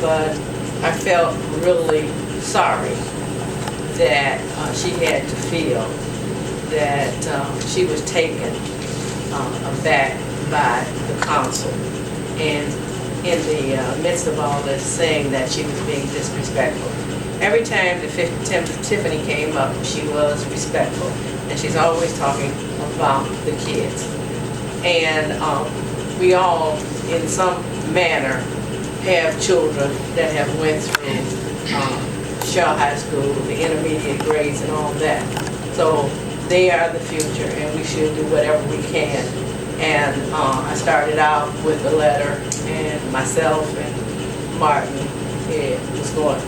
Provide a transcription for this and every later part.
but I felt really sorry that she had to feel that she was taken aback by the council, and in the midst of all this, saying that she was being disrespectful. Every time Tiffany came up, she was respectful, and she's always talking about the kids. And we all, in some manner, have children that have went through Shaw High School, the intermediate grades and all that. So they are the future, and we should do whatever we can. And I started out with a letter, and myself and Martin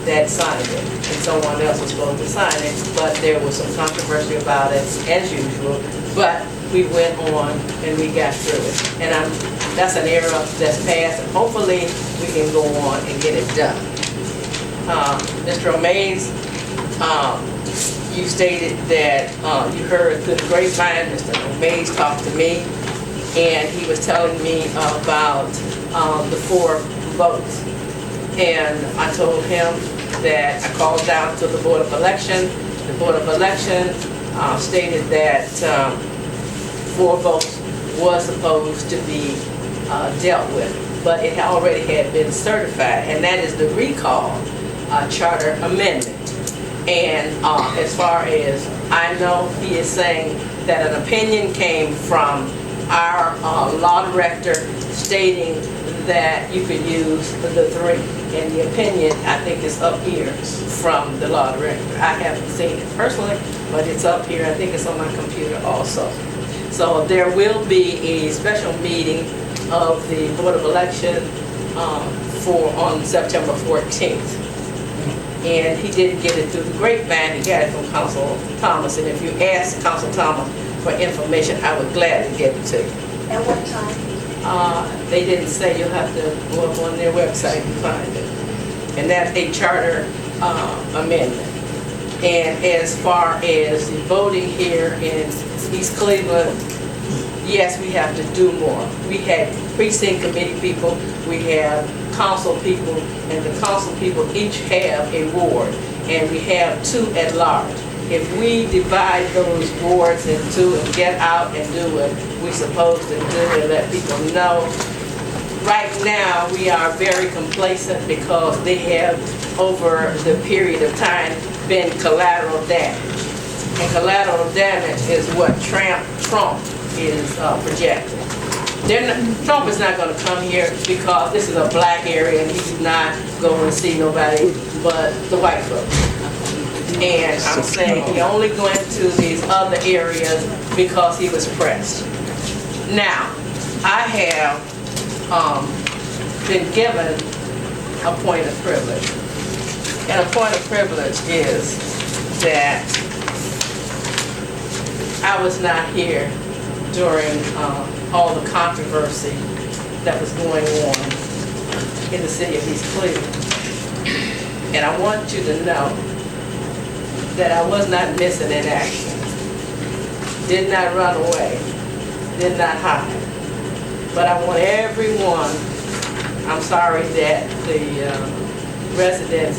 that signed it, and someone else was supposed to sign it, but there was some controversy about it, as usual. But we went on and we got through it, and that's an era that's passed, and hopefully we can go on and get it done. Mr. O'Mays, you stated that you heard through the grapevine. Mr. O'Mays talked to me, and he was telling me about the 4 votes. And I told him that I called down to the Board of Election. The Board of Election stated that 4 votes was supposed to be dealt with, but it already had been certified, and that is the recall charter amendment. And as far as I know, he is saying that an opinion came from our law director stating that you could use the 3. And the opinion, I think, is up here from the law director. I haven't seen it personally, but it's up here. I think it's on my computer also. So there will be a special meeting of the Board of Election on September 14th. And he didn't get it through the grapevine, he got it from Council Thomas. And if you ask Council Thomas for information, I would gladly give it to you. At what time? They didn't say. You'll have to go up on their website and find it. And that's a charter amendment. And as far as the voting here in East Cleveland, yes, we have to do more. We had precinct committee people, we have council people, and the council people each have a ward, and we have 2 at large. If we divide those wards in 2 and get out and do what we're supposed to do and let people know, right now we are very complacent because they have, over the period of time, been collateral damage. And collateral damage is what Trump is projecting. Trump is not going to come here because this is a black area and he's not going to see nobody but the white folks. And I'm saying he only went to these other areas because he was pressed. Now, I have been given a point of privilege. And a point of privilege is that I was not here during all the controversy that was going on in the city of East Cleveland. And I want you to know that I was not missing in action, did not run away, did not hide. But I want everyone, I'm sorry that the residents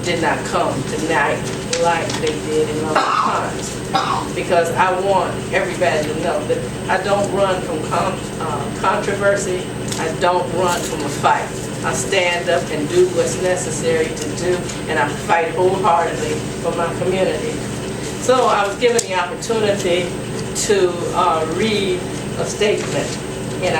did not come tonight like they did in other times, because I want everybody to know that I don't run from controversy, I don't run from a fight. I stand up and do what's necessary to do, and I fight wholeheartedly for my community. So I was given the opportunity to read a statement, and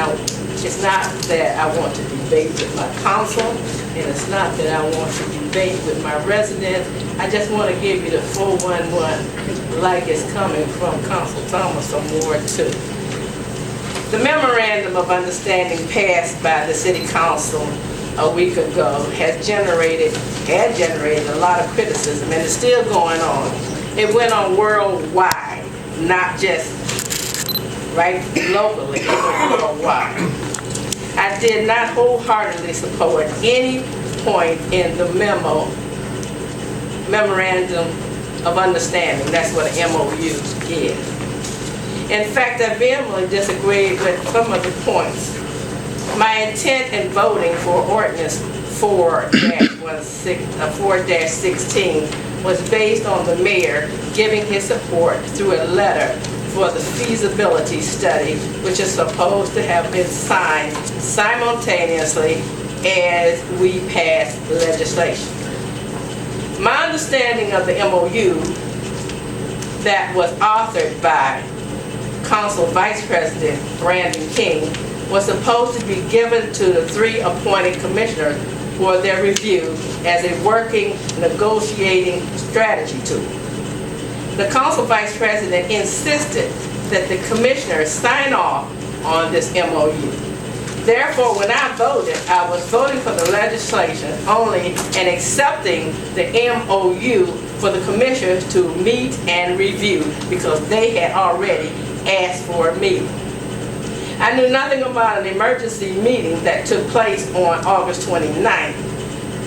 it's not that I want to debate with my council, and it's not that I want to debate with my residents. I just want to give you the 411 like it's coming from Council Thomas from Ward 2. The memorandum of understanding passed by the City Council a week ago had generated a lot of criticism, and it's still going on. It went on worldwide, not just right locally, it went worldwide. I did not wholeheartedly support any point in the memorandum of understanding. That's what an MOU is. In fact, I vehemently disagreed with some of the points My intent in voting for ordinance 4-16 was based on the mayor giving his support through a letter for the feasibility study, which is supposed to have been signed simultaneously as we pass legislation. My understanding of the MOU that was authored by Council Vice President Brandon King was supposed to be given to the 3 appointed commissioners for their review as a working negotiating strategy tool. The Council Vice President insisted that the commissioners sign off on this MOU. Therefore, when I voted, I was voting for the legislation only and accepting the MOU for the commissioners to meet and review because they had already asked for a meeting. I knew nothing about an emergency meeting that took place on August 29,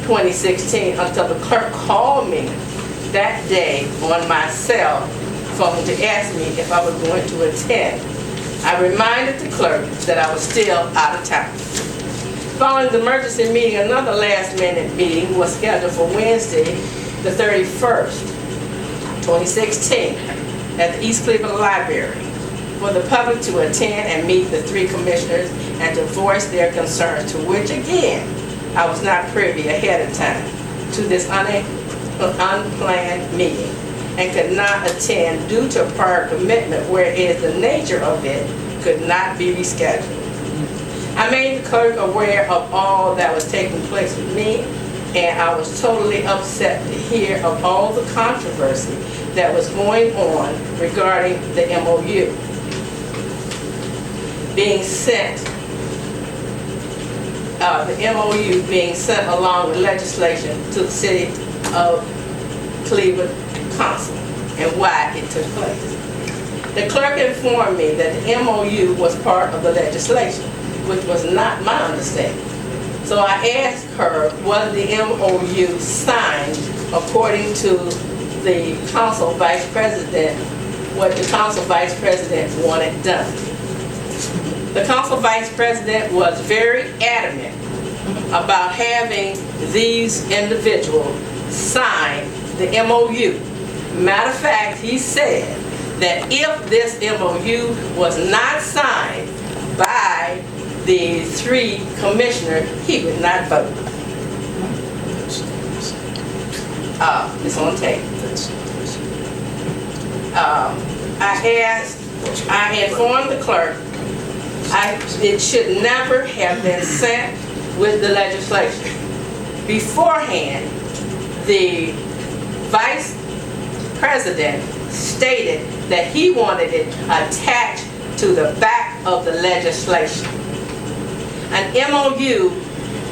2016 until the clerk called me that day on my cell phone to ask me if I was going to attend. I reminded the clerk that I was still out of town. Following the emergency meeting, another last-minute meeting was scheduled for Wednesday, the 31st, 2016, at the East Cleveland Library for the public to attend and meet the 3 commissioners and to voice their concerns, to which, again, I was not privy ahead of time to this unplanned meeting and could not attend due to a prior commitment, whereas the nature of it could not be rescheduled. I made the clerk aware of all that was taking place with me, and I was totally upset to hear of all the controversy that was going on regarding the MOU being sent, the MOU being sent along with legislation to the City of Cleveland Council and why it took place. The clerk informed me that the MOU was part of the legislation, which was not my understanding. So I asked her, was the MOU signed according to the Council Vice President, what the Council Vice President wanted done? The Council Vice President was very adamant about having these individuals sign the MOU. Matter of fact, he said that if this MOU was not signed by the 3 commissioners, he would not vote. It's on tape. I informed the clerk it should never have been sent with the legislation. Beforehand, the Vice President stated that he wanted it attached to the back of the legislation. An MOU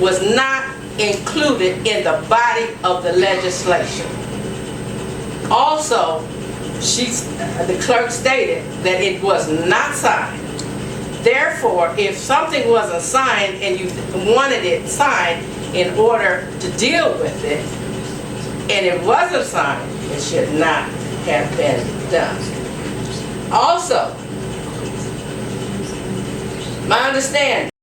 was not included in the body of the legislation. Also, the clerk stated that it was not signed. Therefore, if something wasn't signed and you wanted it signed in order to deal with it, and it wasn't signed, it should not have been done. Also, my understanding